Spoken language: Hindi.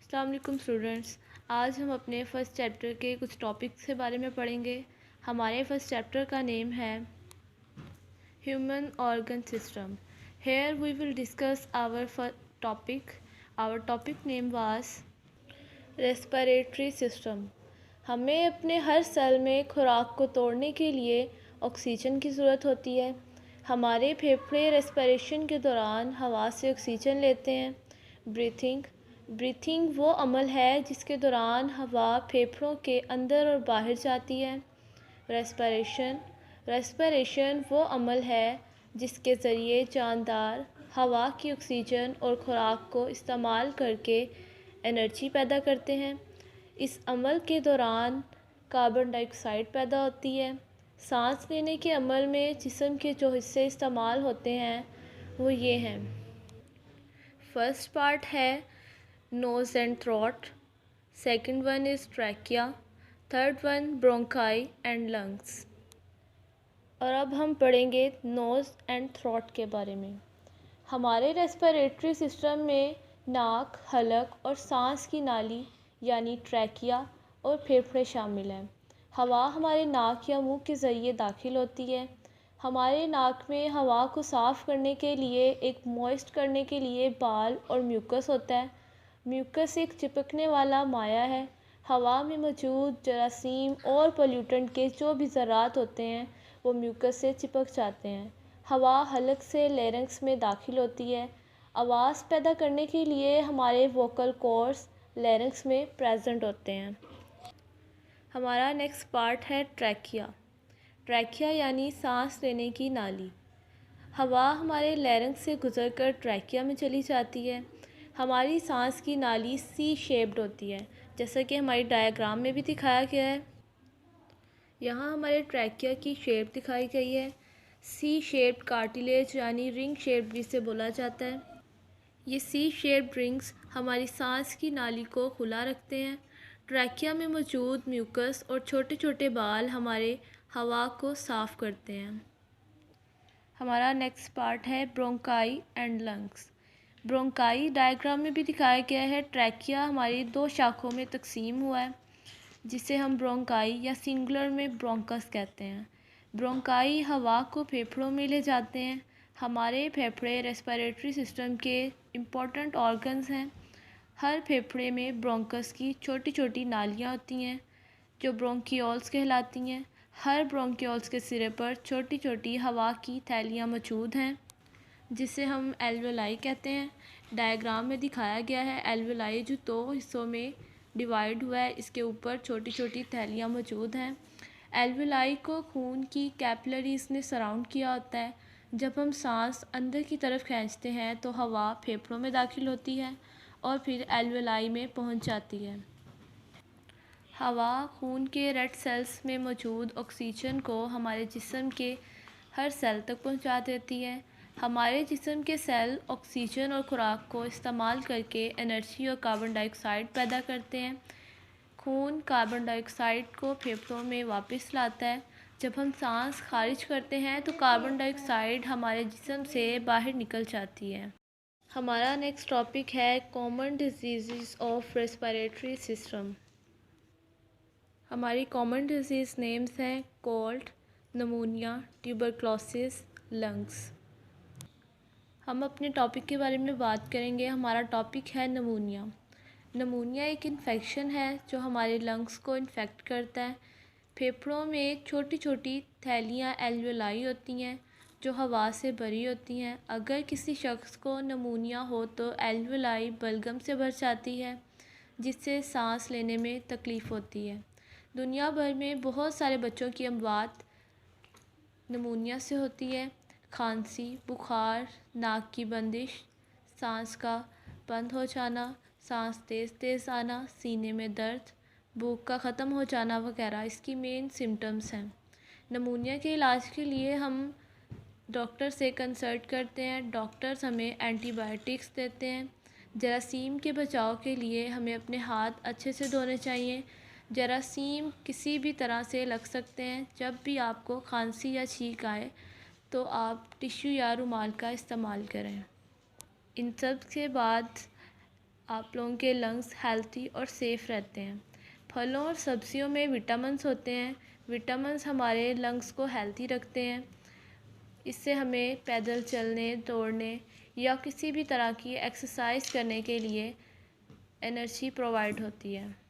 अस्सलाम वालेकुम स्टूडेंट्स। आज हम अपने फ़र्स्ट चैप्टर के कुछ टॉपिक्स के बारे में पढ़ेंगे। हमारे फ़र्स्ट चैप्टर का नेम है human organ system. Here we will discuss our topic. Our topic name was respiratory system. हमें अपने हर सेल में खुराक को तोड़ने के लिए ऑक्सीजन की ज़रूरत होती है। हमारे फेफड़े रेस्पिरेशन के दौरान हवा से ऑक्सीजन लेते हैं। ब्रीथिंग वो अमल है जिसके दौरान हवा फेफड़ों के अंदर और बाहर जाती है। रेस्पिरेशन वो अमल है जिसके ज़रिए जानदार हवा की ऑक्सीजन और खुराक को इस्तेमाल करके एनर्जी पैदा करते हैं। इस अमल के दौरान कार्बन डाइऑक्साइड पैदा होती है। सांस लेने के अमल में जिस्म के जो हिस्से इस्तेमाल होते हैं वो ये हैं। फर्स्ट पार्ट है nose and throat, second one is trachea, third one bronchi and lungs. और अब हम पढ़ेंगे नोज़ एंड थ्रोट के बारे में। हमारे रेस्पिरेटरी सिस्टम में नाक, हलक और सांस की नाली यानी ट्रैकिया और फेफड़े शामिल हैं। हवा हमारे नाक या मुंह के ज़रिए दाखिल होती है। हमारे नाक में हवा को साफ़ करने के लिए मॉइस्ट करने के लिए बाल और म्यूकस होता है। म्यूकस एक चिपकने वाला माया है। हवा में मौजूद जरासीम और पोल्यूटेंट के जो भी ज़रात होते हैं वो म्यूकस से चिपक जाते हैं। हवा हलक से लेरिंक्स में दाखिल होती है। आवाज़ पैदा करने के लिए हमारे वोकल कॉर्ड्स लेरिंक्स में प्रेजेंट होते हैं। हमारा नेक्स्ट पार्ट है ट्रैकिया यानी सांस लेने की नाली। हवा हमारे लेरिंक्स से गुजरकर ट्रैकिया में चली जाती है। हमारी सांस की नाली सी शेप्ड होती है, जैसा कि हमारी डायग्राम में भी दिखाया गया है। यहाँ हमारे ट्रैकिया की शेप दिखाई गई है। सी शेप्ड कार्टिलेज यानी रिंग शेप्ड भी इसे बोला जाता है। ये सी शेप्ड रिंग्स हमारी सांस की नाली को खुला रखते हैं। ट्रैकिया में मौजूद म्यूकस और छोटे छोटे बाल हमारे हवा को साफ़ करते हैं। हमारा नेक्स्ट पार्ट है bronchi and lungs. Bronchi diagram में भी दिखाया गया है। ट्रैकिया हमारी दो शाखों में तकसीम हुआ है, जिसे हम ब्रोंकाई या सिंगुलर में ब्रोंकस कहते हैं। ब्रोंकाई हवा को फेफड़ों में ले जाते हैं। हमारे फेफड़े रेस्पिरेटरी सिस्टम के इम्पोर्टेंट ऑर्गन्स हैं। हर फेफड़े में ब्रोंकस की छोटी छोटी नालियाँ होती हैं जो ब्रोंकियोल्स कहलाती हैं। हर ब्रोंकियोल्स के सिरे पर छोटी छोटी हवा की थैलियाँ मौजूद हैं जिसे हम एल्वेलाई कहते हैं। डायग्राम में दिखाया गया है एल्वेलाई जो दो हिस्सों में डिवाइड हुआ है, इसके ऊपर छोटी छोटी थैलियाँ मौजूद हैं। एल्वेलाई को खून की कैपिलरीज ने सराउंड किया होता है। जब हम सांस अंदर की तरफ खींचते हैं तो हवा फेफड़ों में दाखिल होती है और फिर एल्वेलाई में पहुंच जाती है। हवा खून के रेड सेल्स में मौजूद ऑक्सीजन को हमारे जिस्म के हर सेल तक पहुंचा देती है। हमारे जिस्म के सेल ऑक्सीजन और खुराक को इस्तेमाल करके एनर्जी और कार्बन डाइऑक्साइड पैदा करते हैं। खून कार्बन डाइऑक्साइड को फेफड़ों में वापस लाता है। जब हम सांस खारिज करते हैं तो कार्बन डाइऑक्साइड हमारे जिस्म से बाहर निकल जाती है। हमारा नेक्स्ट टॉपिक है common disease of respiratory system. हमारी कॉमन डिजीज़ नेम्स हैं कोल्ड, नमूनिया, ट्यूबरक्लोसिस, लंग्स। हम अपने टॉपिक के बारे में बात करेंगे। हमारा टॉपिक है नमूनिया। नमूनिया एक इन्फेक्शन है जो हमारे लंग्स को इन्फेक्ट करता है। फेफड़ों में छोटी छोटी थैलियाँ एल्वेलाई होती हैं जो हवा से भरी होती हैं। अगर किसी शख्स को नमूनिया हो तो एल्वेलाई बलगम से भर जाती है जिससे सांस लेने में तकलीफ़ होती है। दुनिया भर में बहुत सारे बच्चों की अमवात नमूनिया से होती है। खांसी, बुखार, नाक की बंदिश, सांस का बंद हो जाना, सांस तेज़ तेज़ आना, सीने में दर्द, भूख का ख़त्म हो जाना वगैरह इसकी मेन सिम्टम्स हैं। नमूनिया के इलाज के लिए हम डॉक्टर से कंसल्ट करते हैं। डॉक्टर्स हमें एंटीबायोटिक्स देते हैं। जरासीम के बचाव के लिए हमें अपने हाथ अच्छे से धोने चाहिए। जरासीम किसी भी तरह से लग सकते हैं। जब भी आपको खांसी या छींक आए तो आप टिश्यू या रुमाल का इस्तेमाल करें। इन सब के बाद आप लोगों के लंग्स हेल्थी और सेफ़ रहते हैं। फलों और सब्जियों में विटामिन्स होते हैं। विटामिन्स हमारे लंग्स को हेल्थी रखते हैं। इससे हमें पैदल चलने, दौड़ने या किसी भी तरह की एक्सरसाइज करने के लिए एनर्जी प्रोवाइड होती है।